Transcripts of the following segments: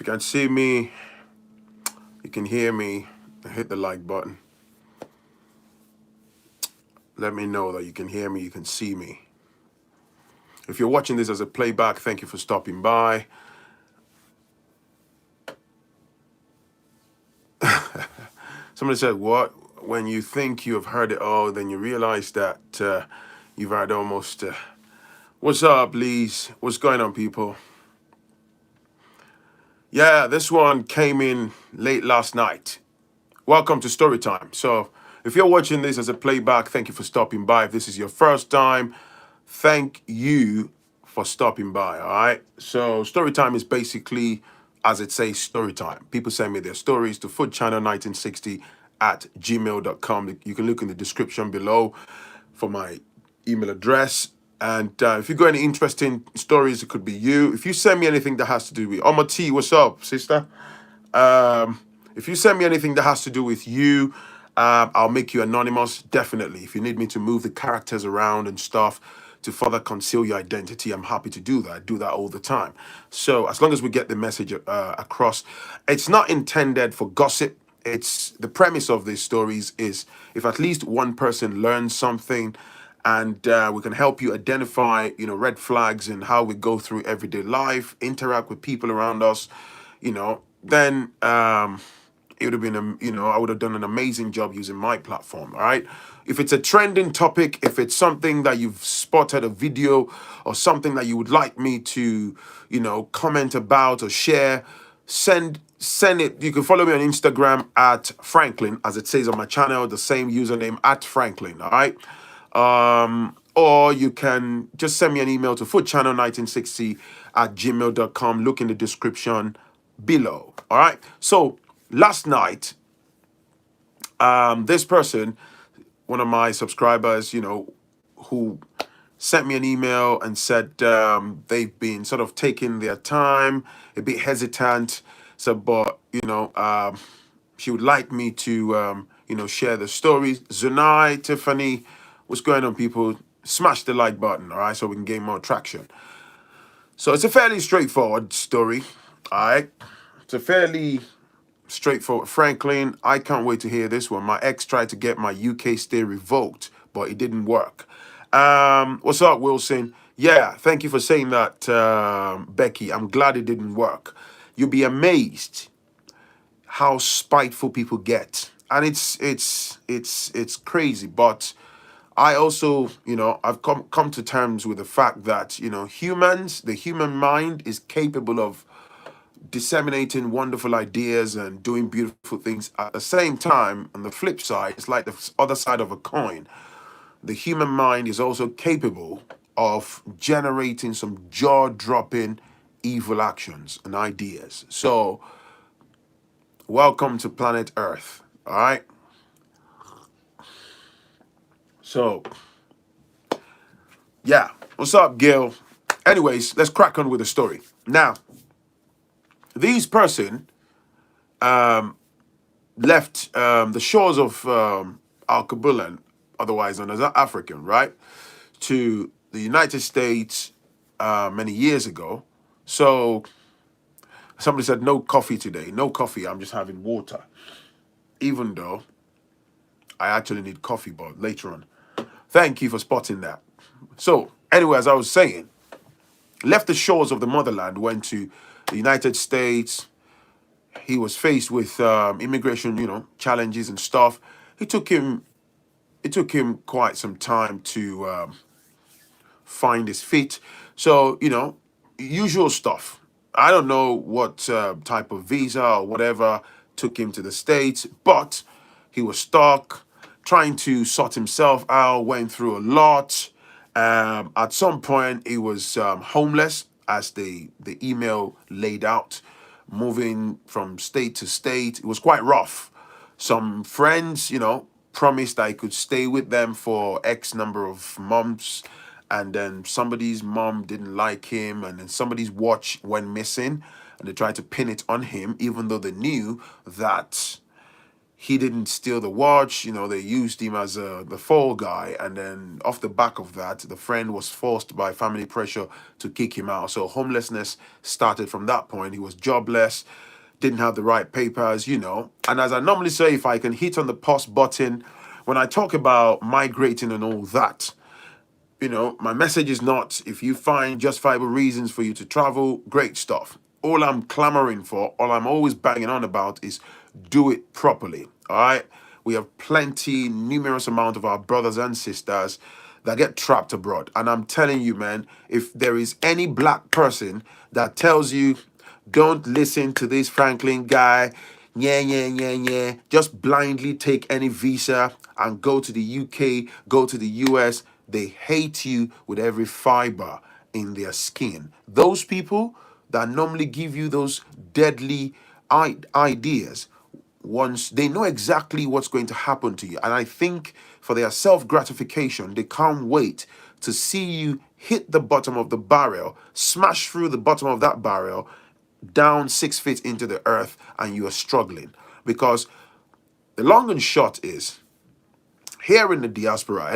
you can see me, you can hear me, hit the like button. Let me know that you can hear me, you can see me. If you're watching this as a playback, thank you for stopping by. Somebody said, what? When you think you have heard it all, then you realize that you've heard almost... What's up, Lees? What's going on, people? Yeah, this one came in late last night. Welcome to Storytime. So if you're watching this as a playback, thank you for stopping by. If this is your first time, thank you for stopping by, all right? So Storytime is basically, as it says, Storytime. People send me their stories to foodchannel1960@gmail.com. You can look in the description below for my email address. And if you've got any interesting stories, it could be you. If you send me anything that has to do with Oma T, what's up, sister? If you send me anything that has to do with you, I'll make you anonymous, definitely. If you need me to move the characters around and stuff to further conceal your identity, I'm happy to do that. I do that all the time. So as long as we get the message across, it's not intended for gossip. It's the premise of these stories is if at least one person learns something, and we can help you identify, red flags and how we go through everyday life, interact with people around us, then it would have been, I would have done an amazing job using my platform, all right? If it's a trending topic, if it's something that you've spotted a video or something that you would like me to, comment about or share, send it. You can follow me on Instagram at Phrankleen, as it says on my channel, the same username at Phrankleen, all right? Or you can just send me an email to foodchannel1960@gmail.com. Look in the description below. All right. So last night, this person, one of my subscribers, who sent me an email and said they've been sort of taking their time, a bit hesitant. So, but she would like me to share the stories. Zunai, Tiffany. What's going on, people? Smash the like button, all right, so we can gain more traction. So it's a fairly straightforward story, all right? It's a fairly straightforward. Phrankleen, I can't wait to hear this one. My ex tried to get my UK stay revoked, but it didn't work. What's up, Wilson? Yeah, thank you for saying that, Becky. I'm glad it didn't work. You'll be amazed how spiteful people get. And it's crazy, but I also, I've come to terms with the fact that, the human mind is capable of disseminating wonderful ideas and doing beautiful things. At the same time, on the flip side, it's like the other side of a coin. The human mind is also capable of generating some jaw-dropping evil actions and ideas. So, welcome to planet Earth, all right? So, yeah, what's up, Gil? Anyways, let's crack on with the story. Now, this person left the shores of Al-Kabulan, otherwise known as African, right, to the United States many years ago. So, somebody said, no coffee today. No coffee, I'm just having water. Even though I actually need coffee, but later on. Thank you for spotting that. So, anyway, as I was saying, left the shores of the motherland, went to the United States. He was faced with immigration, challenges and stuff. It took him quite some time to find his feet. So, usual stuff. I don't know what type of visa or whatever took him to the States, but he was stuck, trying to sort himself out, went through a lot. At some point, he was homeless, as the email laid out, moving from state to state. It was quite rough. Some friends, promised I could stay with them for X number of months, and then somebody's mom didn't like him, and then somebody's watch went missing, and they tried to pin it on him, even though they knew that he didn't steal the watch. You know, they used him as the fall guy. And then off the back of that, the friend was forced by family pressure to kick him out. So homelessness started from that point. He was jobless, didn't have the right papers, you know. And as I normally say, if I can hit on the pause button, when I talk about migrating and all that, you know, my message is not if you find justifiable reasons for you to travel, great stuff. All I'm clamoring for, all I'm always banging on about is do it properly. All right. We have plenty, numerous amount of our brothers and sisters that get trapped abroad. And I'm telling you, man, if there is any black person that tells you, don't listen to this Phrankleen guy, yeah, just blindly take any visa and go to the UK, go to the US, they hate you with every fiber in their skin. Those people that normally give you those deadly ideas, once they know exactly what's going to happen to you. And I think for their self gratification, they can't wait to see you hit the bottom of the barrel, smash through the bottom of that barrel, down 6 feet into the earth, and you are struggling. Because the long and short is, here in the diaspora,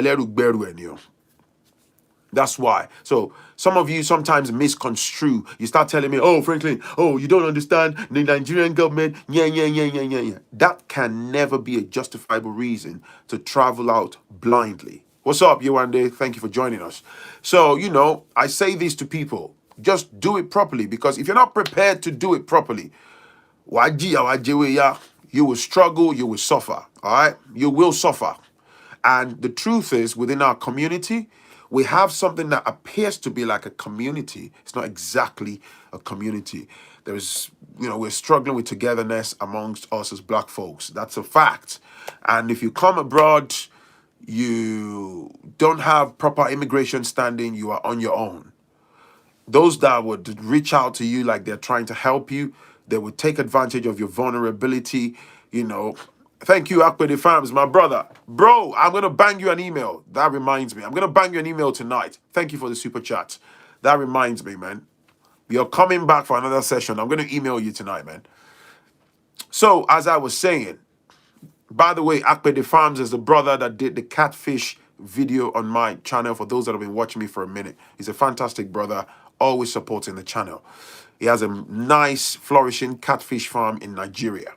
that's why. So some of you sometimes misconstrue. You start telling me, oh, Phrankleen, oh, you don't understand the Nigerian government. Yeah. That can never be a justifiable reason to travel out blindly. What's up, Yewande? Thank you for joining us. So, you know, I say this to people. Just do it properly, because if you're not prepared to do it properly, you will struggle, you will suffer. All right? You will suffer. And the truth is, within our community, we have something that appears to be like a community. It's not exactly a community. There's, you know, we're struggling with togetherness amongst us as black folks. That's a fact. And if you come abroad, you don't have proper immigration standing, you are on your own. Those that would reach out to you like they're trying to help you, they would take advantage of your vulnerability, you know. Thank you, Akpede Farms, my brother. Bro, I'm going to bang you an email. That reminds me. I'm going to bang you an email tonight. Thank you for the super chat. That reminds me, man. You're coming back for another session. I'm going to email you tonight, man. So, as I was saying, by the way, Akpede Farms is the brother that did the catfish video on my channel. For those that have been watching me for a minute, he's a fantastic brother, always supporting the channel. He has a nice, flourishing catfish farm in Nigeria.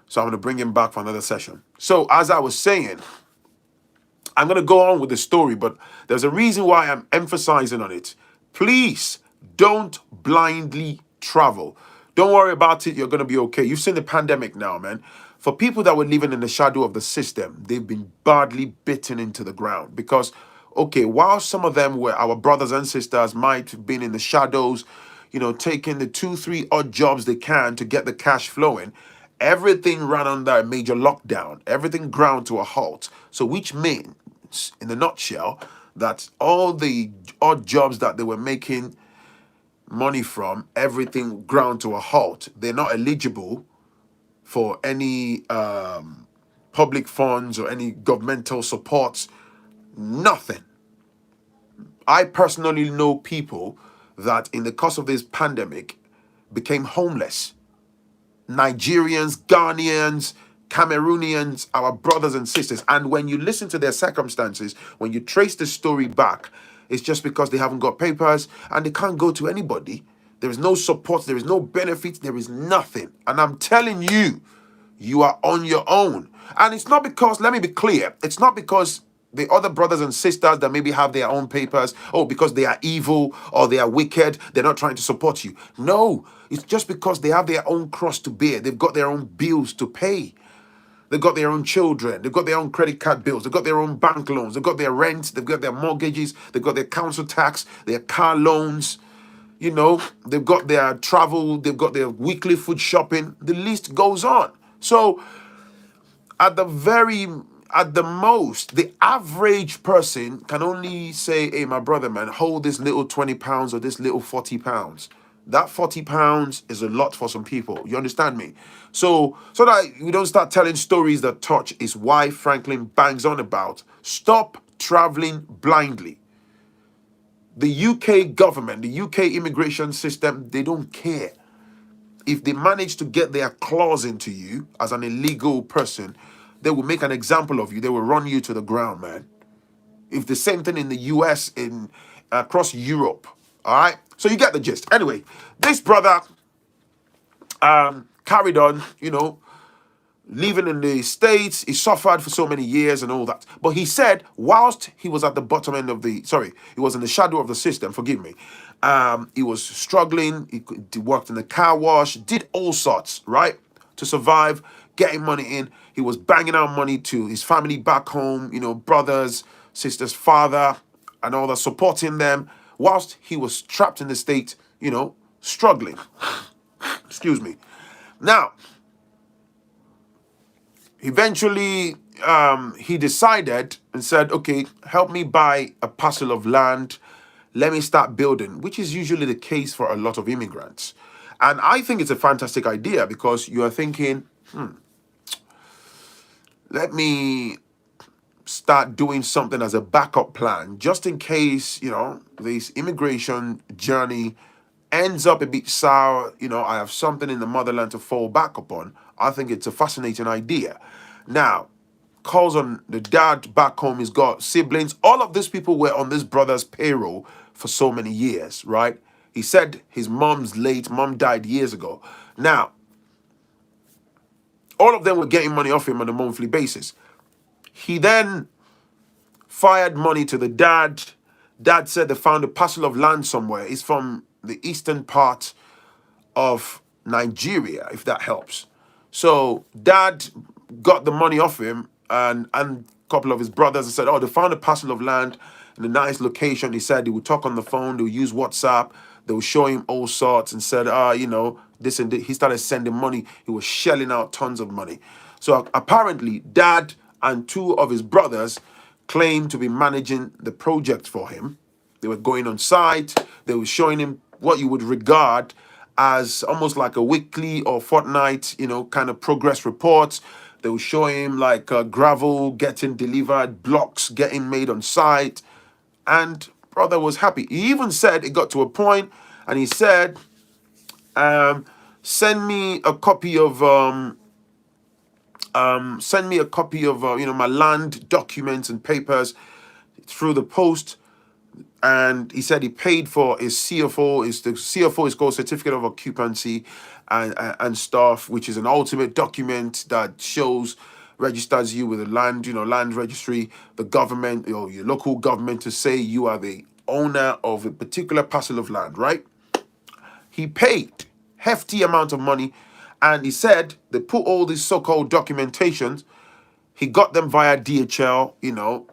So I'm going to bring him back for another session. So as I was saying, I'm going to go on with the story, but there's a reason why I'm emphasizing on it. Please don't blindly travel. Don't worry about it. You're going to be okay. You've seen the pandemic now, man. For people that were living in the shadow of the system, they've been badly bitten into the ground because, okay, while some of them were our brothers and sisters might have been in the shadows, you know, taking the 2-3 odd jobs they can to get the cash flowing, everything ran under a major lockdown. Everything ground to a halt. So which means, in a nutshell, that all the odd jobs that they were making money from, everything ground to a halt. They're not eligible for any public funds or any governmental supports, nothing. I personally know people that in the course of this pandemic became homeless. Nigerians, Ghanaians, Cameroonians, our brothers and sisters. And when you listen to their circumstances, when you trace the story back, it's just because they haven't got papers and they can't go to anybody. There is no support, there is no benefits, there is nothing. And I'm telling you, you are on your own. And it's not because, let me be clear, it's not because the other brothers and sisters that maybe have their own papers, oh, because they are evil or they are wicked, they're not trying to support you. No, it's just because they have their own cross to bear. They've got their own bills to pay. They've got their own children. They've got their own credit card bills. They've got their own bank loans. They've got their rent. They've got their mortgages. They've got their council tax, their car loans. You know, they've got their travel. They've got their weekly food shopping. The list goes on. So at the most, the average person can only say, hey, my brother, man, hold this little 20 pounds or this little 40 pounds. That 40 pounds is a lot for some people. You understand me? So that we don't start telling stories that touch is why Phrankleen bangs on about stop traveling blindly. The UK government, the UK immigration system, they don't care. if they manage to get their claws into you as an illegal person, they will make an example of you. They will run you to the ground, man. If the same thing in the US, in across Europe. All right. So you get the gist. Anyway, this brother carried on, living in the States. He suffered for so many years and all that. But he said, whilst he was at the bottom end of he was in the shadow of the system, forgive me. He was struggling. He worked in the car wash, did all sorts, right, to survive, getting money in. He was banging out money to his family back home, brothers, sisters, father, and all that, supporting them, whilst he was trapped in the state, struggling. Excuse me. Now, eventually, he decided and said, okay, help me buy a parcel of land. Let me start building, which is usually the case for a lot of immigrants. And I think it's a fantastic idea because you are thinking, let me start doing something as a backup plan, just in case, this immigration journey ends up a bit sour. I have something in the motherland to fall back upon. I think it's a fascinating idea. Now, calls on the dad back home. He's got siblings. All of these people were on this brother's payroll for so many years, right? He said his mom's late. Mom died years ago. Now, all of them were getting money off him on a monthly basis. He then fired money to the dad. Dad said they found a parcel of land somewhere. It's from the eastern part of Nigeria, if that helps. So dad got the money off him, and a couple of his brothers and said, oh, they found a parcel of land in a nice location. He said he would talk on the phone, they would use WhatsApp, they would show him all sorts, and said, this and that. He started sending money. He was shelling out tons of money. So apparently, dad and two of his brothers claimed to be managing the project for him. They were going on site. They were showing him what you would regard as almost like a weekly or fortnight, kind of progress reports. They will show him like gravel getting delivered, blocks getting made on site. And brother was happy. He even said it got to a point, and he said, send me a copy of my land documents and papers through the post. And he said he paid for his CFO. The CFO is called Certificate of Occupancy and stuff, which is an ultimate document that registers you with the land, land registry, the government, your local government, to say you are the owner of a particular parcel of land, right? He paid hefty amount of money, and he said they put all these so-called documentations. He got them via DHL,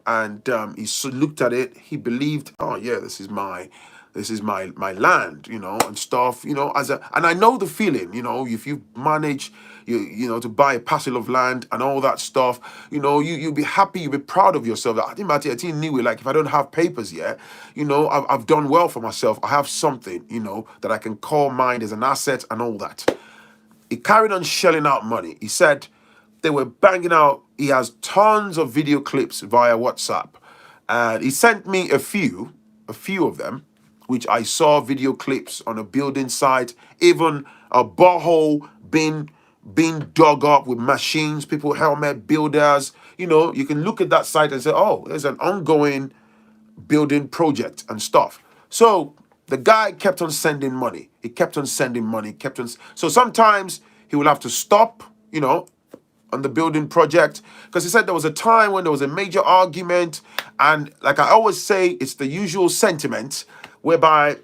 and he looked at it. He believed, oh yeah, this is my land, and stuff, and I know the feeling, if you manage, to buy a parcel of land and all that stuff, you'll be happy, you'll be proud of yourself. I think about it, anyway, like if I don't have papers yet, I've done well for myself. I have something, that I can call mine as an asset and all that. He carried on shelling out money. He said, they were banging out. He has tons of video clips via WhatsApp. And he sent me a few of them, which I saw video clips on a building site, even a borehole being dug up with machines, people, helmet builders. You can look at that site and say, oh, there's an ongoing building project and stuff. So the guy kept on sending money. He kept on sending money, So sometimes he will have to stop, on the building project, because he said there was a time when there was a major argument, and like I always say, it's the usual sentiment whereby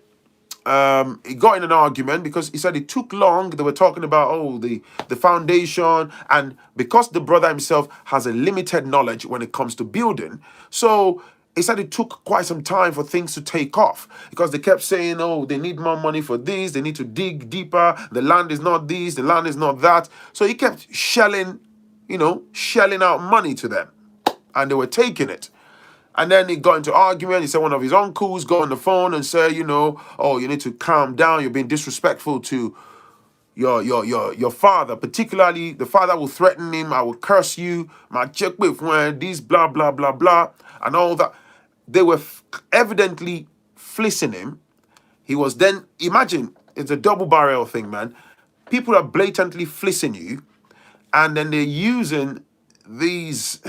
he got in an argument because he said it took long. They were talking about the foundation, and because the brother himself has a limited knowledge when it comes to building, so he said it took quite some time for things to take off because they kept saying, oh, they need more money for this, they need to dig deeper, the land is not this, the land is not that. So he kept shelling out money to them, and they were taking it. And then he got into argument. He said one of his uncles got on the phone and said, oh, you need to calm down. You're being disrespectful to your father. Particularly, the father will threaten him. I will curse you. My check with when these blah, blah, blah, blah, and all that. They were evidently fleecing him. He was then, imagine, it's a double barrel thing, man. people are blatantly fleecing you, and then they're using these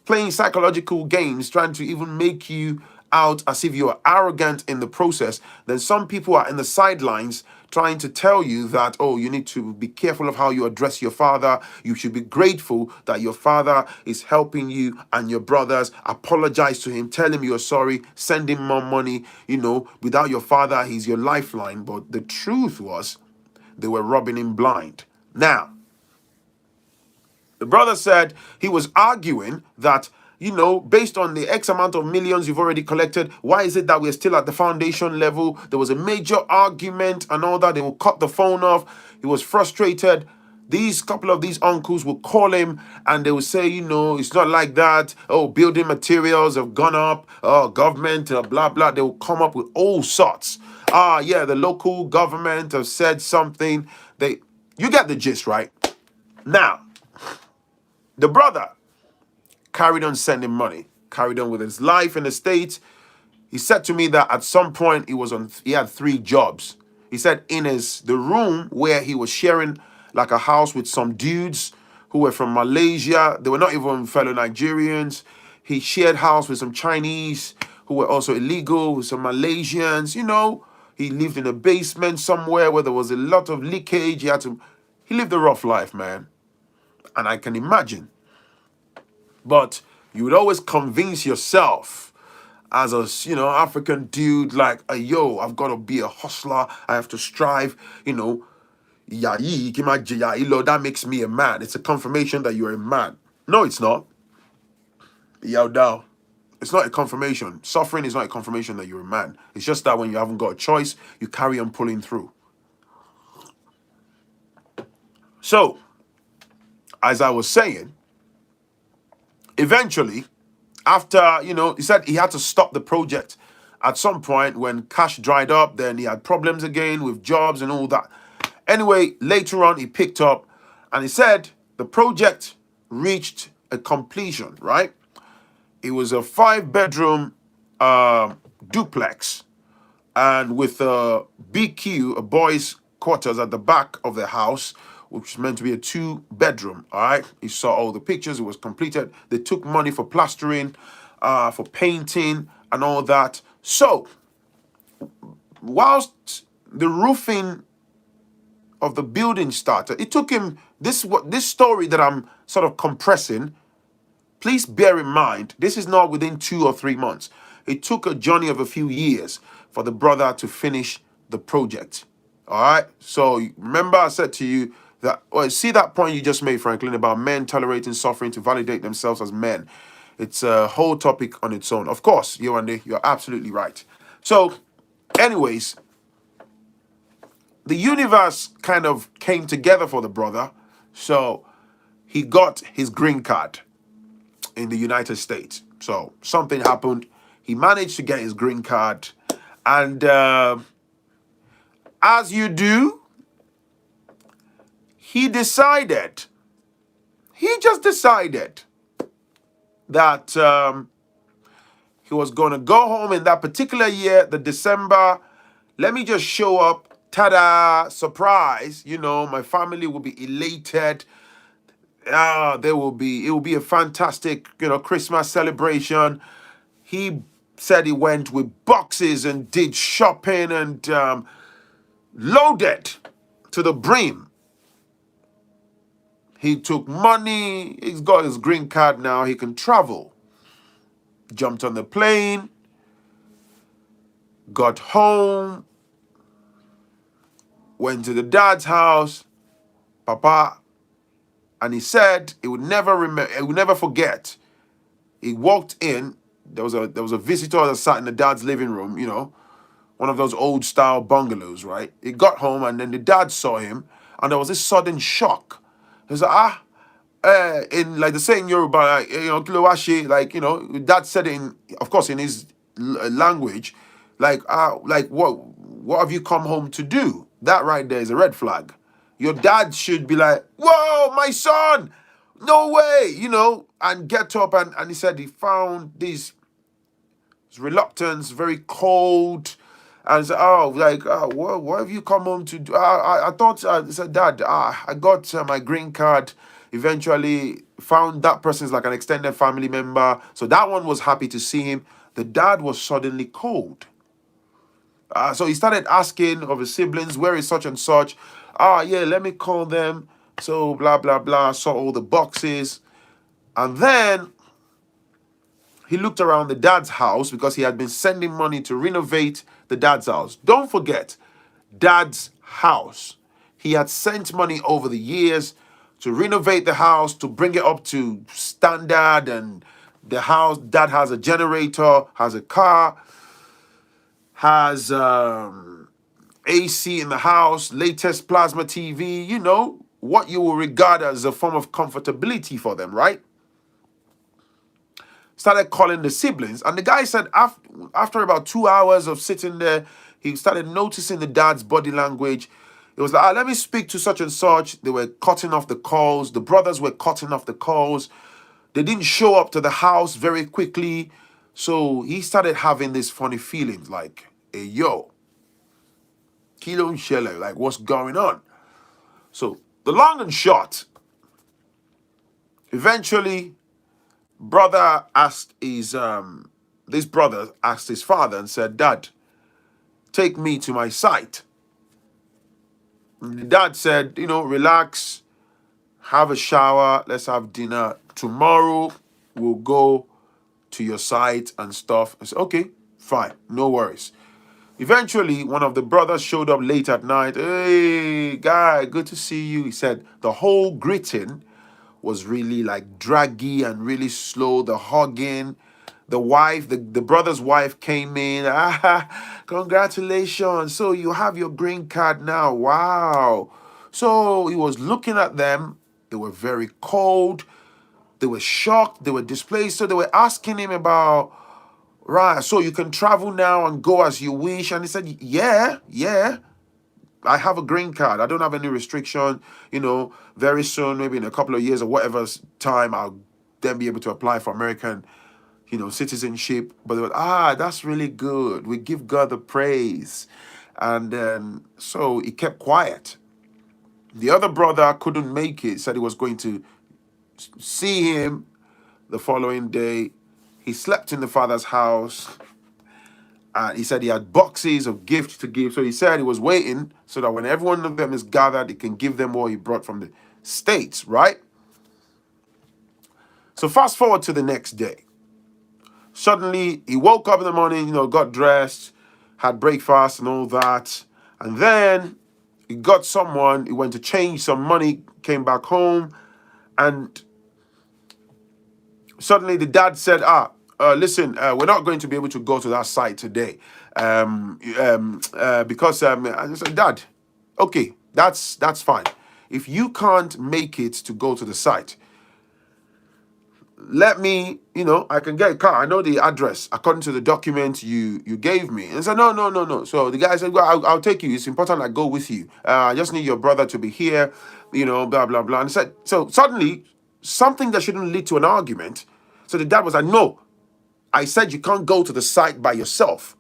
playing psychological games, trying to even make you out as if you're arrogant in the process. Then some people are in the sidelines trying to tell you that, oh, you need to be careful of how you address your father. You should be grateful that your father is helping you and your brothers. Apologize to him, tell him you're sorry, send him more money. Without your father, he's your lifeline. But the truth was, they were robbing him blind. Now, the brother said he was arguing that, based on the X amount of millions you've already collected, why is it that we're still at the foundation level? There was a major argument and all that. They will cut the phone off. He was frustrated. These couple of these uncles will call him and they will say, it's not like that. Oh, building materials have gone up. Oh, government, blah, blah. They will come up with all sorts. Yeah, the local government have said something. You get the gist, right? Now, the brother carried on sending money, carried on with his life in the States. He said to me that at some point he had 3 jobs. He said in the room where he was sharing like a house with some dudes who were from Malaysia. They were not even fellow Nigerians. He shared house with some Chinese who were also illegal, with some Malaysians. He lived in a basement somewhere where there was a lot of leakage. He lived a rough life, man. And I can imagine. But you would always convince yourself as a, African dude, like, yo, I've got to be a hustler. I have to strive, that makes me a man. It's a confirmation that you're a man. No, it's not. It's not a confirmation. Suffering is not a confirmation that you're a man. It's just that when you haven't got a choice, you carry on pulling through. So, as I was saying, eventually, after, he said he had to stop the project at some point when cash dried up. Then he had problems again with jobs and all that. Anyway, later on, he picked up and he said the project reached a completion, right? It was a 5-bedroom duplex and with a BQ, a boys' quarters at the back of the house, which is meant to be a 2-bedroom, all right? He saw all the pictures. It was completed. They took money for plastering, for painting, and all that. So, whilst the roofing of the building started, it took him, this story that I'm sort of compressing, please bear in mind, this is not within 2 or 3 months. It took a journey of a few years for the brother to finish the project. All right? So, remember I said to you, see that point you just made, Phrankleen, about men tolerating suffering to validate themselves as men. It's a whole topic on its own. Of course, Yewande, you're absolutely right. So, anyways, the universe kind of came together for the brother. So, he got his green card in the United States. So, something happened. He managed to get his green card. And as you do, he just decided that he was going to go home in that particular year, the December. Let me just show up. Ta-da, surprise. My family will be elated. It will be a fantastic, Christmas celebration. He said he went with boxes and did shopping and loaded to the brim. He took money. He's got his green card now. He can travel. Jumped on the plane. Got home. Went to the dad's house. Papa. And he said he would never forget. He walked in. There was a visitor that sat in the dad's living room, one of those old style bungalows, right? He got home and then the dad saw him and there was this sudden shock. He was like, in like the saying Yoruba, like, Kilowashi, dad said it of course, in his language, like what have you come home to do? That right there is a red flag. Your dad should be like, whoa, my son, no way, and get up. And he said he found this reluctance, very cold, And said, oh, like, what have you come home to do? I thought, I said, Dad, I got my green card. Eventually found that person's like an extended family member. So that one was happy to see him. The dad was suddenly cold. So he started asking of his siblings, where is such and such? Yeah, let me call them. So blah, blah, blah. Saw all the boxes. And then he looked around the dad's house because he had been sending money to renovate the dad's house. Don't forget, dad's house. He had sent money over the years to renovate the house, to bring it up to standard. And the house, dad has a generator, has a car, has AC in the house, latest plasma TV, what you will regard as a form of comfortability for them, right? Started calling the siblings, and the guy said after about 2 hours of sitting there, he started noticing the dad's body language. It was like, let me speak to such and such. They were cutting off the calls. The brothers were cutting off the calls. They didn't show up to the house very quickly. So he started having these funny feelings like, hey, yo, Kilo and Shelley, like, what's going on? So the long and short, eventually, this brother asked his father and said, Dad, take me to my site. And the dad said, relax, have a shower, let's have dinner. Tomorrow we'll go to your site and stuff. I said, okay, fine, no worries. Eventually, one of the brothers showed up late at night. Hey, guy, good to see you. He said the whole greeting was really like draggy and really slow. The hugging, the wife, the brother's wife came in. Congratulations. So you have your green card now. Wow. So he was looking at them. They were very cold. They were shocked. They were displaced. So they were asking him about, right, so you can travel now and go as you wish. And he said, yeah. I have a green card. I don't have any restriction. Very soon, maybe in a couple of years or whatever time, I'll then be able to apply for American, citizenship. But they were, that's really good. We give God the praise. And then, so he kept quiet. The other brother couldn't make it, said he was going to see him the following day. He slept in the father's house. And he said he had boxes of gifts to give. So he said he was waiting so that when every one of them is gathered, he can give them what he brought from the States, right? So fast forward to the next day. Suddenly, he woke up in the morning, got dressed, had breakfast and all that. And then he got someone, he went to change some money, came back home. And suddenly the dad said, listen, we're not going to be able to go to that site today because I said, Dad, okay, that's fine. If you can't make it to go to the site, let me, I can get a car. I know the address according to the document you gave me. And I said, no. So the guy said, well, I'll take you. It's important I go with you. I just need your brother to be here, blah, blah, blah. And said, so suddenly, something that shouldn't lead to an argument. So the dad was like, no, I said you can't go to the site by yourself.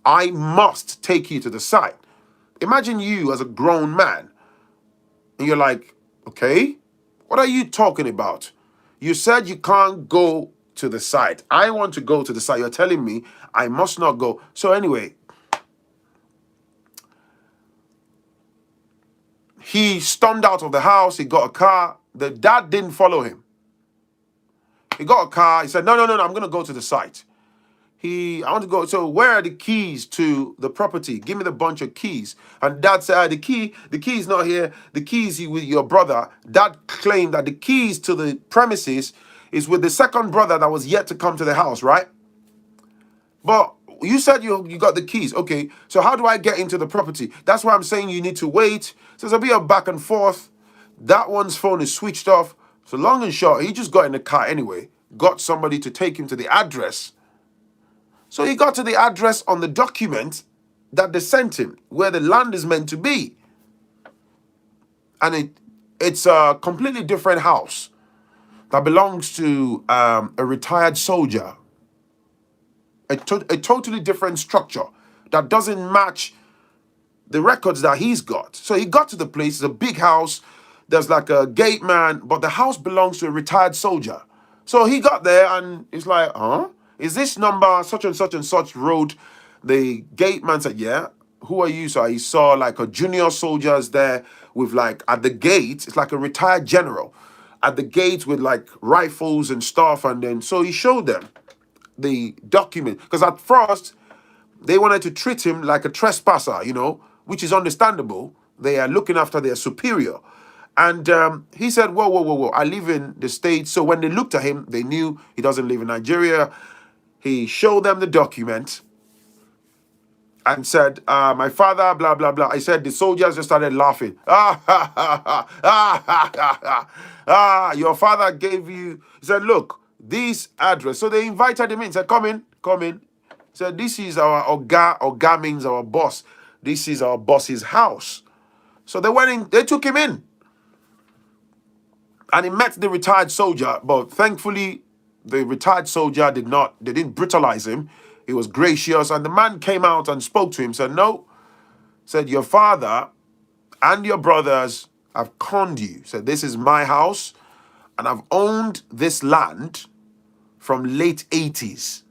I must take you to the site. Imagine you as a grown man. And you're like, okay, what are you talking about? You said you can't go to the site. I want to go to the site. You're telling me I must not go. So anyway, he stormed out of the house. He got a car. The dad didn't follow him. He got a car. He said, no, I'm going to go to the site. I want to go. So where are the keys to the property? Give me the bunch of keys. And dad said, the key is not here. The keys with your brother. Dad claimed that the keys to the premises is with the second brother that was yet to come to the house, right? But you said you got the keys. Okay, so how do I get into the property? That's why I'm saying you need to wait. So there's a bit of back and forth. That one's phone is switched off. So long and short, he just got in the car anyway. Got somebody to take him to the address. So he got to the address on the document that they sent him, where the land is meant to be. And it's a completely different house that belongs to a retired soldier. A totally different structure. that doesn't match the records that he's got. So he got to the place, it's a big house. There's like a gate man, but the house belongs to a retired soldier. So he got there and it's like, huh? Is this number such and such road? The gate man said, yeah. Who are you? So he saw like a junior soldiers there with like at the gate, it's like a retired general at the gate with like rifles and stuff. And then so he showed them the document because at first they wanted to treat him like a trespasser, which is understandable. They are looking after their superior. And he said, whoa, whoa, whoa, whoa, I live in the States. So when they looked at him, they knew he doesn't live in Nigeria. He showed them the document and said, my father, blah, blah, blah. I said, the soldiers just started laughing. Ah, ha, ha, ha, ah, ha, ha, ha. Ah, your father gave you, he said, look, this address. So they invited him in, said, come in, come in. Said, this is our Oga. Oga means our boss. This is our boss's house. So they went in, they took him in. And he met the retired soldier, but thankfully the retired soldier they didn't brutalize him. He was gracious. And the man came out and spoke to him, said, no, said, your father and your brothers have conned you. Said, this is my house and I've owned this land from late 80s.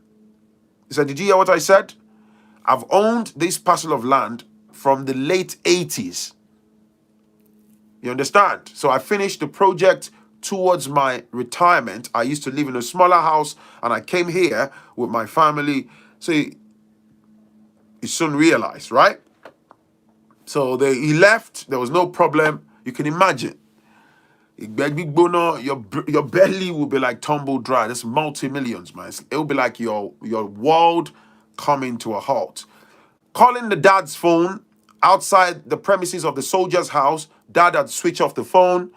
He said, did you hear what I said? I've owned this parcel of land from the late 80s. You understand? So I finished the project towards my retirement. I used to live in a smaller house and I came here with my family. So he soon realized, right? So he left. There was no problem. You can imagine. Your belly will be like tumbled dry. That's multi-millions, man. It will be like your world coming to a halt. Calling the dad's phone outside the premises of the soldier's house. Dad had switched off the phone.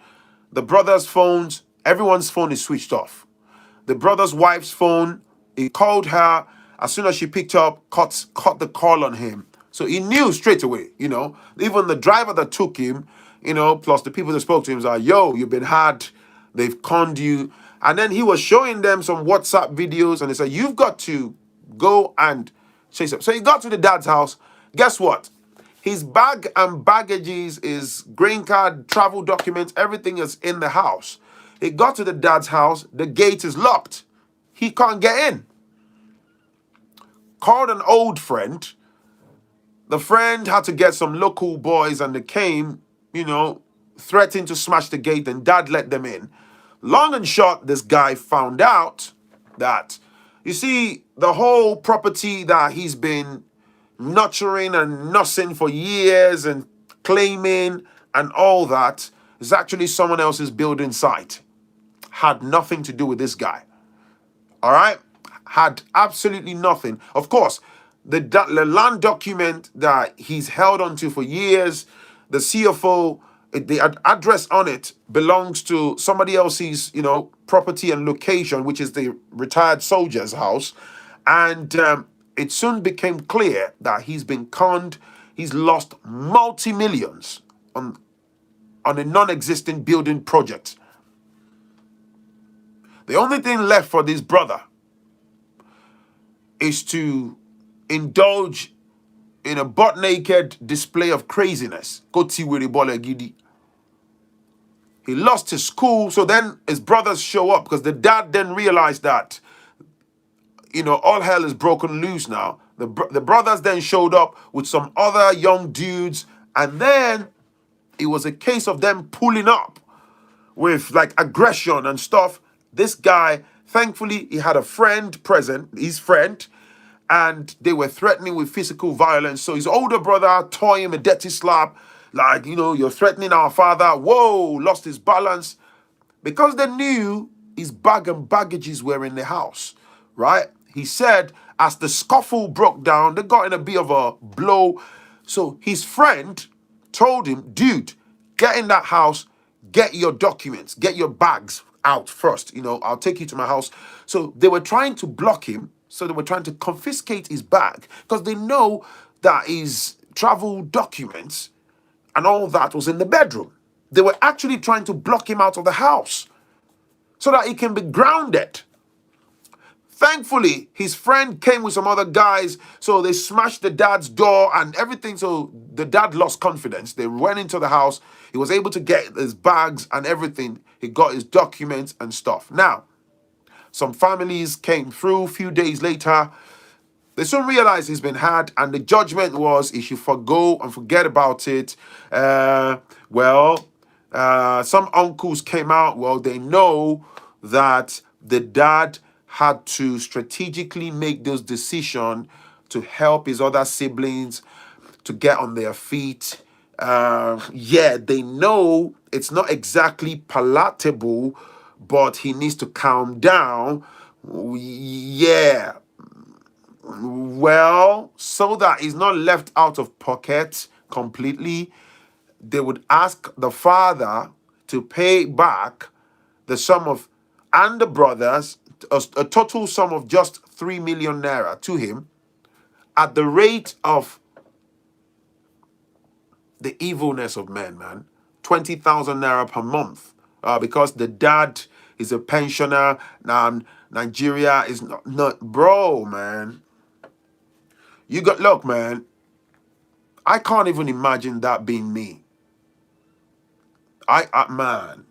The brother's phones, everyone's phone is switched off. The brother's wife's phone, he called her. As soon as she picked up, cut the call on him. So he knew straight away, Even the driver that took him, plus the people that spoke to him was like, yo, you've been had. They've conned you. And then he was showing them some WhatsApp videos and they said, you've got to go and say something. So he got to the dad's house. Guess what? His bag and baggages, his green card, travel documents, everything is in the house. He got to the dad's house. The gate is locked. He can't get in. Called an old friend. The friend had to get some local boys and they came, threatened to smash the gate and dad let them in. Long and short, this guy found out that, you see, the whole property that he's been nurturing and nursing for years and claiming and all that is actually someone else's building site. Had nothing to do with this guy. All right? Had absolutely nothing. Of course, the land document that he's held onto for years, the CFO, the address on it belongs to somebody else's, property and location, which is the retired soldier's house. And it soon became clear that he's been conned. He's lost multi-millions on a non-existent building project. The only thing left for this brother is to indulge in a butt-naked display of craziness. He lost his school, so then his brothers show up because the dad then realized that, all hell is broken loose now. The brothers then showed up with some other young dudes, and then it was a case of them pulling up with like aggression and stuff. This guy, thankfully, he had a friend present, his friend, and they were threatening with physical violence. So his older brother tore him a dirty slap, like, you're threatening our father. Whoa, lost his balance. Because they knew his bag and baggages were in the house, right? He said, as the scuffle broke down, they got in a bit of a blow. So his friend told him, dude, get in that house, get your documents, get your bags out first. I'll take you to my house. So they were trying to block him. So they were trying to confiscate his bag because they know that his travel documents and all that was in the bedroom. They were actually trying to block him out of the house so that he can be grounded. Thankfully, his friend came with some other guys, so they smashed the dad's door and everything. So the dad lost confidence. They went into the house. He was able to get his bags and everything. He got his documents and stuff. Now, some families came through a few days later. They soon realized he's been had, and the judgment was he should forgo and forget about it. Some uncles came out. Well, they know that the dad had to strategically make those decisions to help his other siblings to get on their feet. They know it's not exactly palatable, but he needs to calm down. Yeah, well, so that he's not left out of pocket completely, they would ask the father to pay back the sum of, and the brothers, a total sum of just 3 million naira to him at the rate of the evilness of men, man. 20,000 naira per month. Because the dad is a pensioner. Now, Nigeria is not, bro, man. Look, man, I can't even imagine that being me. Man,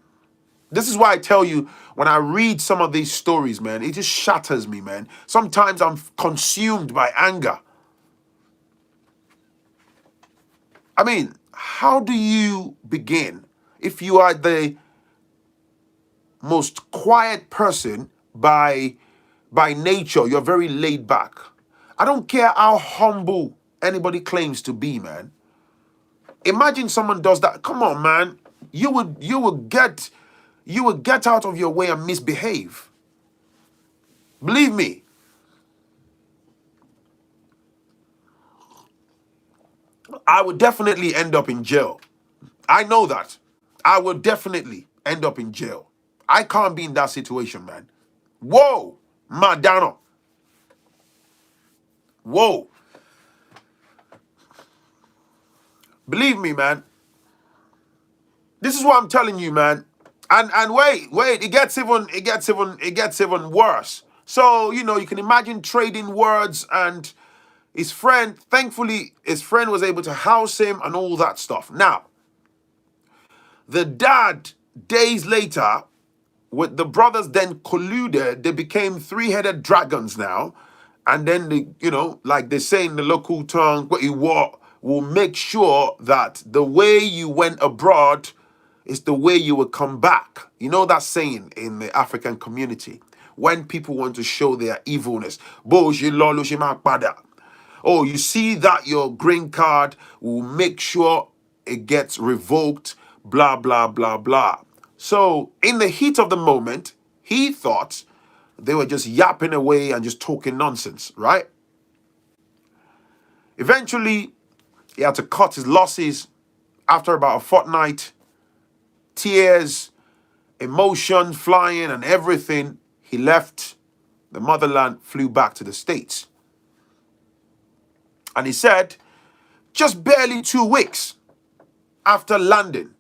this is why I tell you, when I read some of these stories, man, it just shatters me, man. Sometimes I'm consumed by anger. I mean, how do you begin if you are the most quiet person by nature? You're very laid back. I don't care how humble anybody claims to be, man. Imagine someone does that. Come on, man. You would get out of your way and misbehave. Believe me. I would definitely end up in jail. I know that. I would definitely end up in jail. I can't be in that situation, man. Whoa, Madonna. Whoa. Believe me, man. This is what I'm telling you, man. And wait, it gets even worse. So, you can imagine trading words, and his friend, thankfully, his friend was able to house him and all that stuff. Now, the dad, days later, with the brothers then colluded, they became three-headed dragons now. And then, like they say in the local tongue, what you want will make sure that the way you went abroad is the way you will come back. You know that saying in the African community, when people want to show their evilness. Oh, you see that your green card will make sure it gets revoked, blah, blah, blah, blah. So in the heat of the moment, he thought they were just yapping away and just talking nonsense, right? Eventually, he had to cut his losses after about a fortnight. Tears, emotion flying and everything. He left the motherland, flew back to the States. And he said, just barely 2 weeks after landing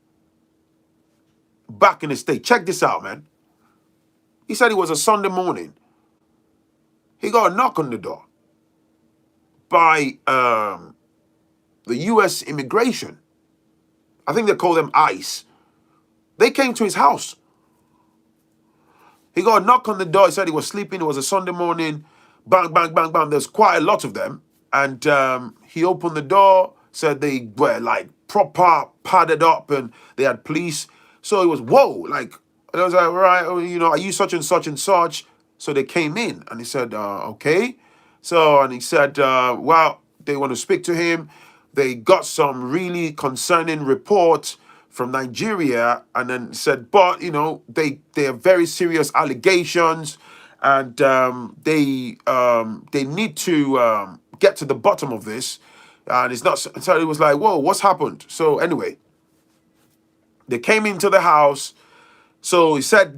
back in the States, check this out, man. He said it was a Sunday morning. He got a knock on the door by the U.S. immigration. I think they call them ICE. They came to his house. He got a knock on the door. He said he was sleeping. It was a Sunday morning. Bang, bang, bang, bang. There's quite a lot of them. And he opened the door, said they were like proper padded up and they had police. So it was, whoa, like, and I was like, right, are you such and such and such? So they came in and he said, okay. So, and he said, they want to speak to him. They got some really concerning reports from Nigeria, and then said, but, they are very serious allegations, and they need to get to the bottom of this. And it's not, so it was like, whoa, what's happened? So anyway, they came into the house. So he said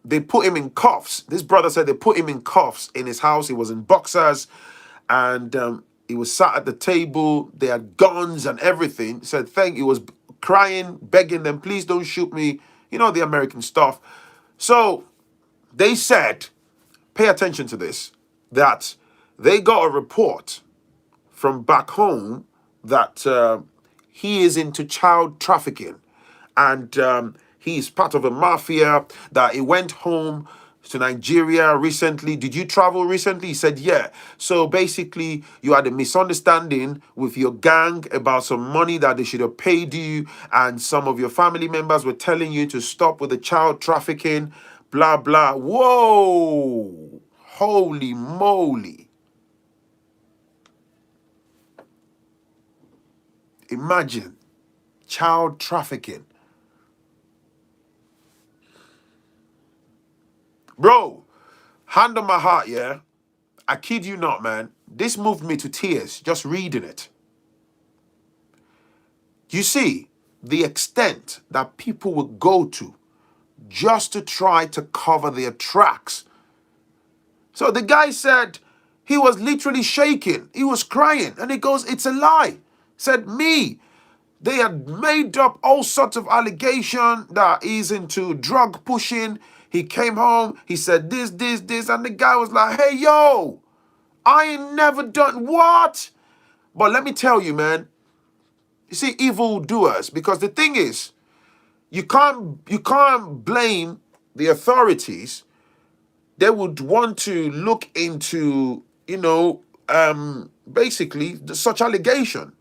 they put him in cuffs. This brother said they put him in cuffs in his house. He was in boxers, and he was sat at the table. They had guns and everything. He said, he was crying, begging them, please don't shoot me. The American stuff. So they said pay attention to this, that they got a report from back home that he is into child trafficking, and he's part of a mafia, that he went home to Nigeria recently. Did you travel recently? He said, yeah. So basically, you had a misunderstanding with your gang about some money that they should have paid you, and some of your family members were telling you to stop with the child trafficking, blah, blah. Whoa! Holy moly. Imagine child trafficking. Bro, hand on my heart, yeah? I kid you not, man. This moved me to tears just reading it. You see the extent that people would go to just to try to cover their tracks. So the guy said he was literally shaking. He was crying. And he goes, it's a lie. Said, me. They had made up all sorts of allegation that he's into drug pushing. He came home. He said this. And the guy was like, hey, yo, I ain't never done what? But let me tell you, man, you see, evildoers, because the thing is, you can't blame the authorities. They would want to look into, basically such allegation.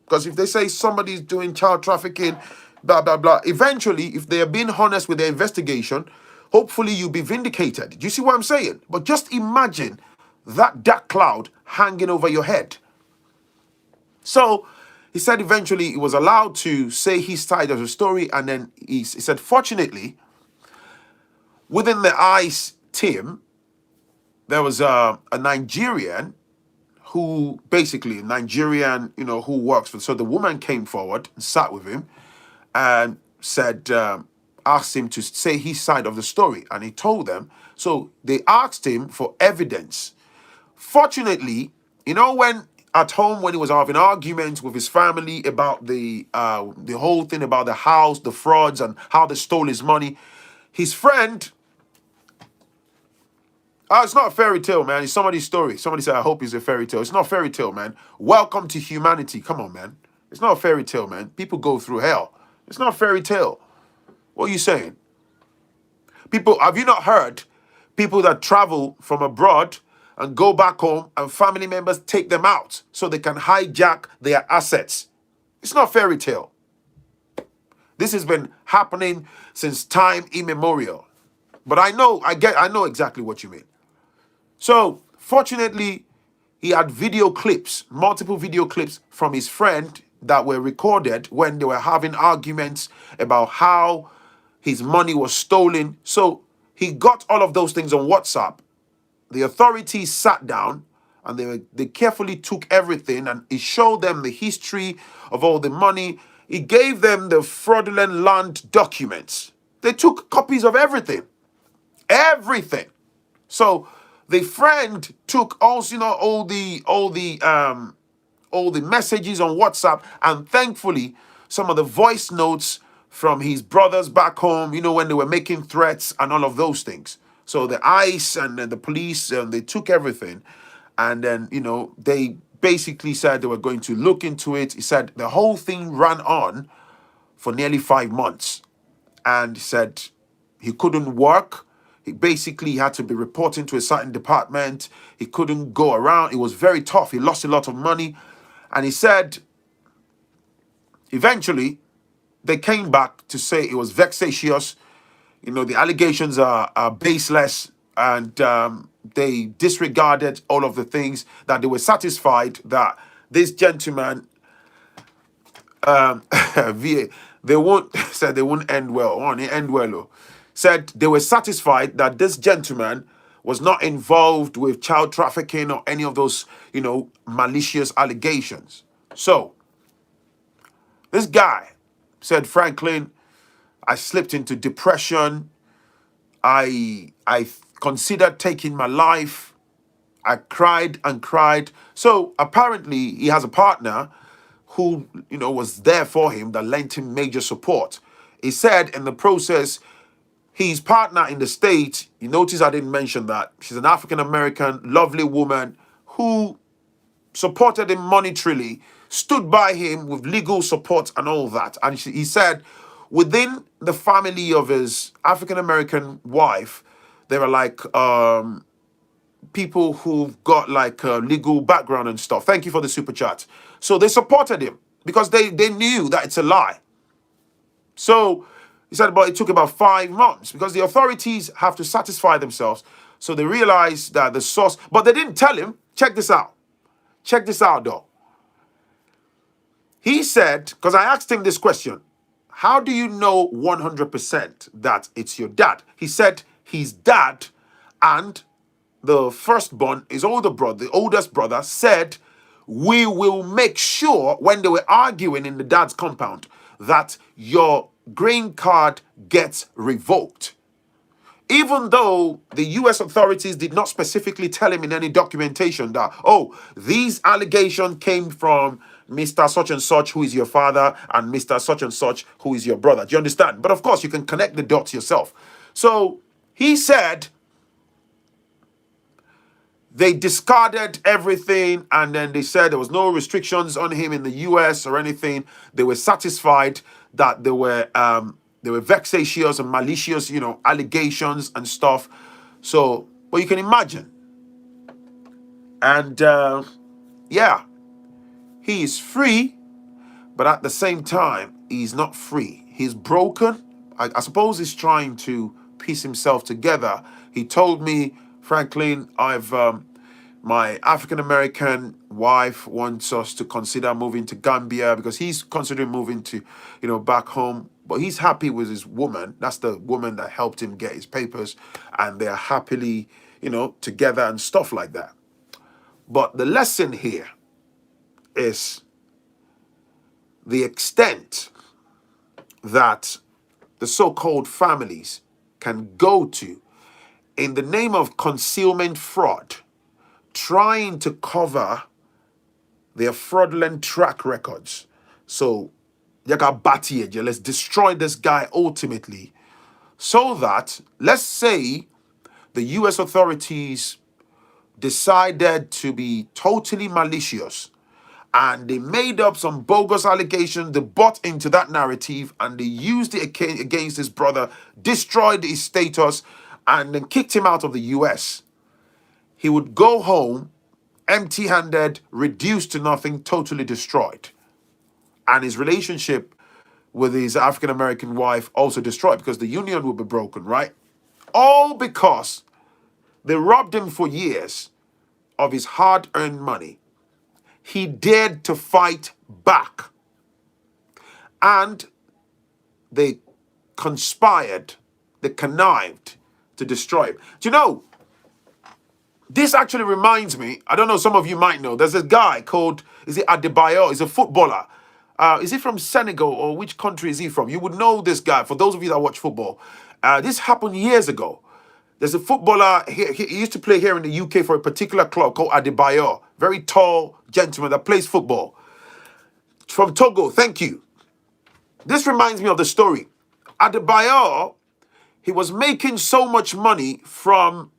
Because if they say somebody's doing child trafficking, blah, blah, blah, eventually, if they are being honest with their investigation, hopefully you'll be vindicated. Do you see what I'm saying? But just imagine that dark cloud hanging over your head. So he said eventually he was allowed to say his side of the story. And then he said, fortunately, within the ICE team, there was a Nigerian who basically, who works for, so the woman came forward and sat with him and said, asked him to say his side of the story. And he told them. So they asked him for evidence. Fortunately, when at home, when he was having arguments with his family about the whole thing about the house, the frauds, and how they stole his money, his friend, it's not a fairy tale, man. It's somebody's story. Somebody said, I hope it's a fairy tale. It's not a fairy tale, man. Welcome to humanity. Come on, man. It's not a fairy tale, man. People go through hell. It's not a fairy tale. What are you saying? People, have you not heard people that travel from abroad and go back home and family members take them out so they can hijack their assets? It's not a fairy tale. This has been happening since time immemorial. But I know exactly what you mean. So, fortunately, he had video clips, multiple video clips from his friend that were recorded when they were having arguments about how his money was stolen. So, he got all of those things on WhatsApp. The authorities sat down and they carefully took everything, and he showed them the history of all the money. He gave them the fraudulent land documents. They took copies of everything. Everything. So the friend took also, all the messages on WhatsApp, and thankfully some of the voice notes from his brothers back home, when they were making threats and all of those things. So the ICE and the police, they took everything, and then they basically said they were going to look into it. He said the whole thing ran on for nearly 5 months, and he said he couldn't work. He basically had to be reporting to a certain department. He couldn't go around. It was very tough. He lost a lot of money. And he said, eventually, they came back to say it was vexatious. The allegations are baseless. And they disregarded all of the things, that they were satisfied that this gentleman, they won't end well. Said they were satisfied that this gentleman was not involved with child trafficking or any of those, malicious allegations. So this guy said, Phrankleen, I slipped into depression. I considered taking my life. I cried and cried. So apparently he has a partner who, was there for him, that lent him major support. He said in the process, his partner in the States, you notice I didn't mention that. She's an African American, lovely woman who supported him monetarily, stood by him with legal support and all that. And he said within the family of his African American wife, there are like people who've got like legal background and stuff. Thank you for the super chat. So they supported him because they knew that it's a lie. So he said, but it took about 5 months because the authorities have to satisfy themselves. So they realized that the source, but they didn't tell him. Check this out. Check this out, though. He said, because I asked him this question, how do you know 100% that it's your dad? He said his dad and the firstborn, his older brother, the oldest brother, said, we will make sure when they were arguing in the dad's compound that your green card gets revoked. Even though the US authorities did not specifically tell him in any documentation that, oh, these allegations came from Mr. Such and Such, who is your father, and Mr. Such and Such, who is your brother. Do you understand? But of course, you can connect the dots yourself. So he said they discarded everything, and then they said there was no restrictions on him in the US or anything. They were satisfied that they were vexatious and malicious, allegations and stuff. So, well, you can imagine. And yeah, he is free, but at the same time, he's not free. He's broken. I suppose he's trying to piece himself together. He told me, Phrankleen, my African American wife wants us to consider moving to Gambia because he's considering moving to, back home. But he's happy with his woman. That's the woman that helped him get his papers, and they're happily, together and stuff like that. But the lesson here is the extent that the so-called families can go to in the name of concealment fraud, trying to cover their fraudulent track records. So, let's destroy this guy ultimately, so that, let's say, the US authorities decided to be totally malicious and they made up some bogus allegations, they bought into that narrative and they used it against his brother, destroyed his status, and then kicked him out of the US. He would go home empty-handed, reduced to nothing, totally destroyed. And his relationship with his African-American wife also destroyed because the union would be broken, right? All because they robbed him for years of his hard-earned money. He dared to fight back. And they conspired, they connived to destroy him. Do you know, this actually reminds me, I don't know, some of you might know, there's a guy called, is it Adebayo? He's a footballer. Is he from Senegal or which country is he from? You would know this guy, for those of you that watch football. This happened years ago. There's a footballer, he used to play here in the UK for a particular club called Adebayo. Very tall gentleman that plays football. From Togo, thank you. This reminds me of the story. Adebayo, he was making so much money from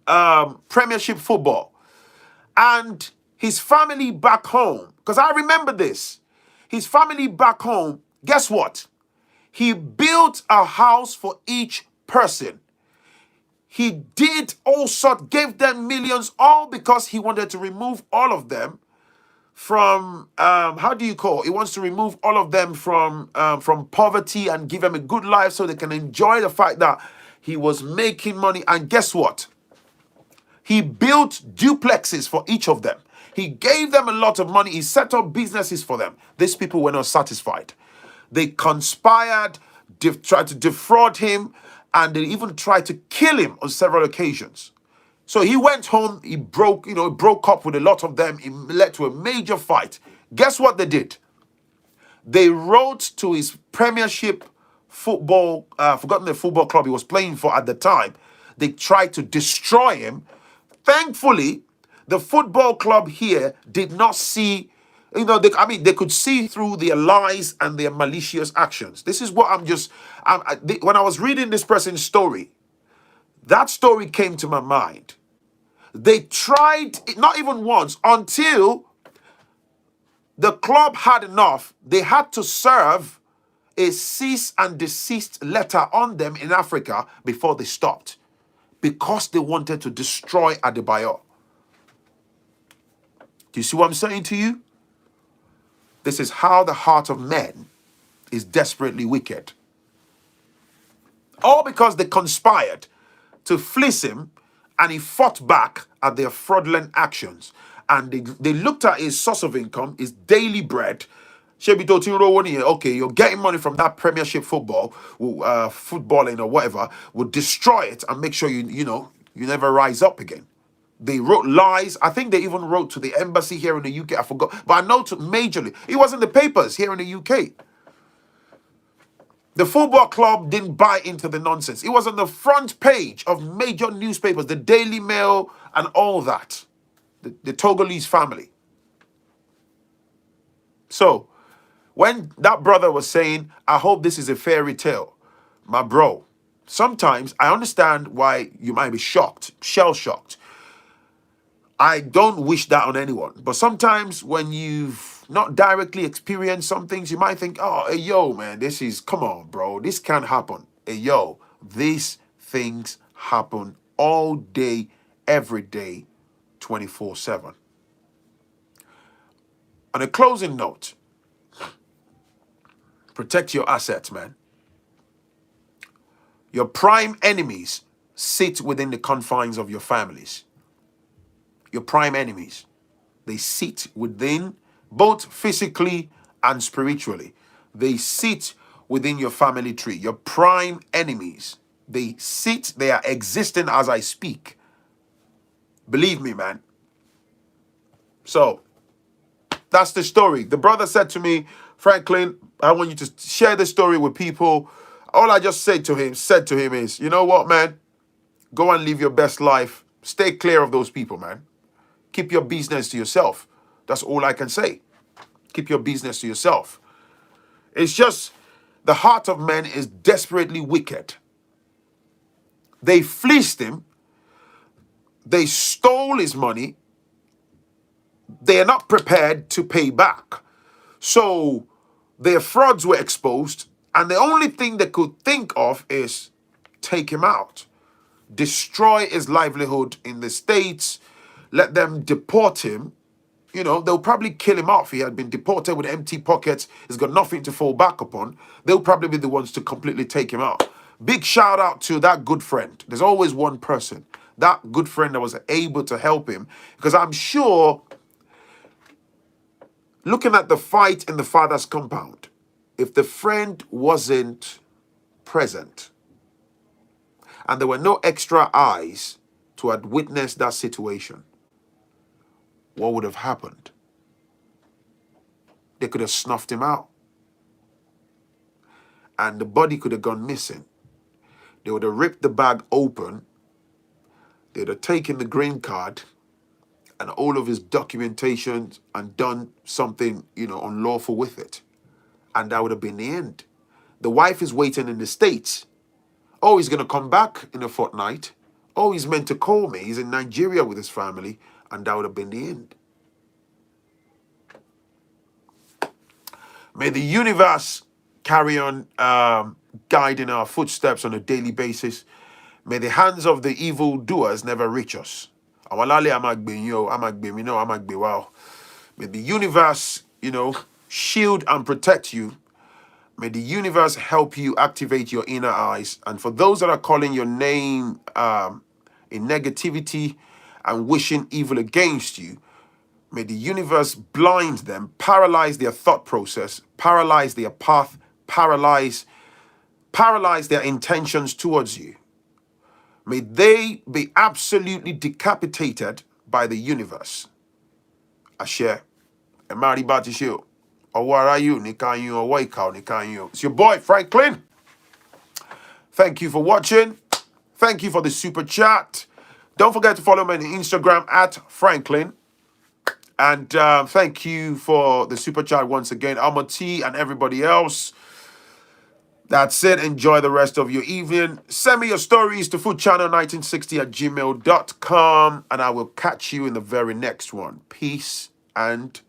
Premiership football. And his family back home, because I remember this, his family back home, guess what? He built a house for each person. He did all sorts, gave them millions, all because he wanted to remove all of them from, he wants to remove all of them from poverty and give them a good life so they can enjoy the fact that he was making money. And guess what? He built duplexes for each of them. He gave them a lot of money. He set up businesses for them. These people were not satisfied. They conspired, tried to defraud him, and they even tried to kill him on several occasions. So he went home, he broke up with a lot of them. It led to a major fight. Guess what they did? They wrote to his Premiership football, forgotten the football club he was playing for at the time. They tried to destroy him. Thankfully, the football club here did not see You know, they could see through their lies and their malicious actions. This is what when I was reading this person's story, that story came to my mind. They tried it not even once until the club had enough. They had to serve a cease and desist letter on them in Africa before they stopped because they wanted to destroy Adebayo. Do you see what I'm saying to you? This is how the heart of men is desperately wicked. All because they conspired to fleece him and he fought back at their fraudulent actions. And they looked at his source of income, his daily bread. Okay, you're getting money from that Premiership football, footballing or whatever, will destroy it and make sure you never rise up again. They wrote lies. I think they even wrote to the embassy here in the UK. I forgot, but I know majorly. It was in the papers here in the UK. The football club didn't buy into the nonsense. It was on the front page of major newspapers, the Daily Mail and all that. The Togolese family. So, when that brother was saying, I hope this is a fairy tale, my bro, sometimes I understand why you might be shocked, shell-shocked. I don't wish that on anyone. But sometimes when you've not directly experienced some things, you might think, oh, hey, yo, man, come on, bro. This can't happen. Hey, yo, these things happen all day, every day, 24/7. On a closing note, protect your assets, man. Your prime enemies sit within the confines of your families. Your prime enemies, they sit within, both physically and spiritually. They sit within your family tree. Your prime enemies, they are existing as I speak. Believe me, man. So, that's the story. The brother said to me, Phrankleen, I want you to share this story with people. All I just said to him is, you know what, man? Go and live your best life. Stay clear of those people, man. Keep your business to yourself. That's all I can say. Keep your business to yourself. It's just the heart of man is desperately wicked. They fleeced him. They stole his money. They are not prepared to pay back. So their frauds were exposed. And the only thing they could think of is take him out. Destroy his livelihood in the States. Let them deport him. You know, they'll probably kill him off. He had been deported with empty pockets. He's got nothing to fall back upon. They'll probably be the ones to completely take him out. Big shout out to that good friend. There's always one person, that good friend that was able to help him. Because I'm sure, looking at the fight in the father's compound, if the friend wasn't present and there were no extra eyes to have witnessed that situation, what would have happened? They could have snuffed him out. And the body could have gone missing. They would have ripped the bag open. They would have taken the green card and all of his documentation and done something, unlawful with it. And that would have been the end. The wife is waiting in the States. Oh, he's going to come back in a fortnight. Oh, he's meant to call me. He's in Nigeria with his family. And that would have been the end. May the universe carry on guiding our footsteps on a daily basis. May the hands of the evil doers never reach us. May the universe, shield and protect you. May the universe help you activate your inner eyes. And for those that are calling your name in negativity and wishing evil against you, may the universe blind them, paralyze their thought process, paralyze their path, paralyze their intentions towards you. May they be absolutely decapitated by the universe. Ashe. Emari Batisho. Owarayu Nikanyu Owaikao Nikanyu. It's your boy Phrankleen. Thank you for watching. Thank you for the super chat. Don't forget to follow me on Instagram at Phrankleen. And thank you for the super chat once again, Alma T and everybody else. That's it. Enjoy the rest of your evening. Send me your stories to foodchannel1960 at gmail.com, and I will catch you in the very next one. Peace and